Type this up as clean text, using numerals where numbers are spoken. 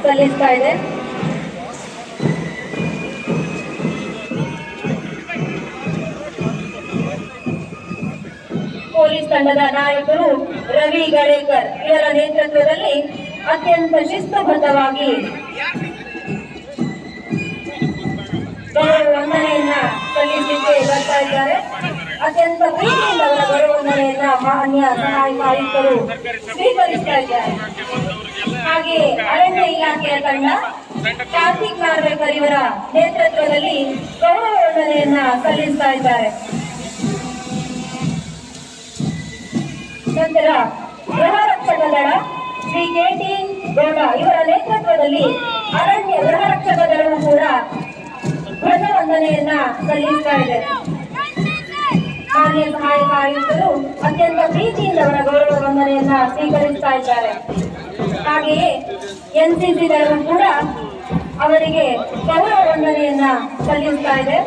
ಸಲ್ಲಿಸ್ತಾ ಇದೆ. ಪೊಲೀಸ್ ತಂಡದ ನಾಯಕರು ರವಿ ಗಡೇಕರ್ ಇವರ ನೇತೃತ್ವದಲ್ಲಿ ಅತ್ಯಂತ ಶಿಸ್ತುಬದ್ಧವಾಗಿ ಗೌರವ ವಂದನೆಯನ್ನ ಸಲ್ಲಿಸಲಿಕ್ಕೆ ಬರ್ತಾ ಇದ್ದಾರೆ. ಅತ್ಯಂತ ಪ್ರೀತಿಯಿಂದ ಅವರ ಗೌರವ ವಂದನೆಯನ್ನ ಮಾನ್ಯ ಸಹಾಯಕ ಆಯುಕ್ತರು ಸ್ವೀಕರಿಸ್ತಾ ಇದ್ದಾರೆ. ಹಾಗೆ ಅರಣ್ಯ ಇಲಾಖೆಯ ತಂಡ ಕಾರ್ತಿಕ್ ನಾರ್ವೇಕರ್ ಇವರ ನೇತೃತ್ವದಲ್ಲಿ ಗೌರವ ವಂದನೆಯನ್ನ ಸಲ್ಲಿಸ್ತಾ ಇದ್ದಾರೆ. ನಂತರ ಗೃಹ ರಕ್ಷಕ ದಳ ಶ್ರೀ ಕೆ.ಟಿ. ಗೌಡ ಇವರ ನೇತೃತ್ವದಲ್ಲಿ ಅರಣ್ಯ ಗೃಹ ರಕ್ಷಕ ದಳವು ಕೂಡ ಧ್ವಜ ವಂದನೆಯನ್ನ ಸಲ್ಲಿಸ್ತಾ ಇದೆ. ಮಾನ್ಯ ಸಹಾಯಕ ಆಯುಕ್ತರು ಅತ್ಯಂತ ಪ್ರೀತಿಯಿಂದ ಅವರ ಗೌರವ ವಂದನೆಯನ್ನ ಸ್ವೀಕರಿಸ್ತಾ ಇದ್ದಾರೆ. ಹಾಗೆಯೇ ಎನ್ಸಿಸಿ ದಳವು ಕೂಡ ಅವರಿಗೆ ಗೌರವ ವಂದನೆಯನ್ನ ಸಲ್ಲಿಸ್ತಾ ಇದೆ.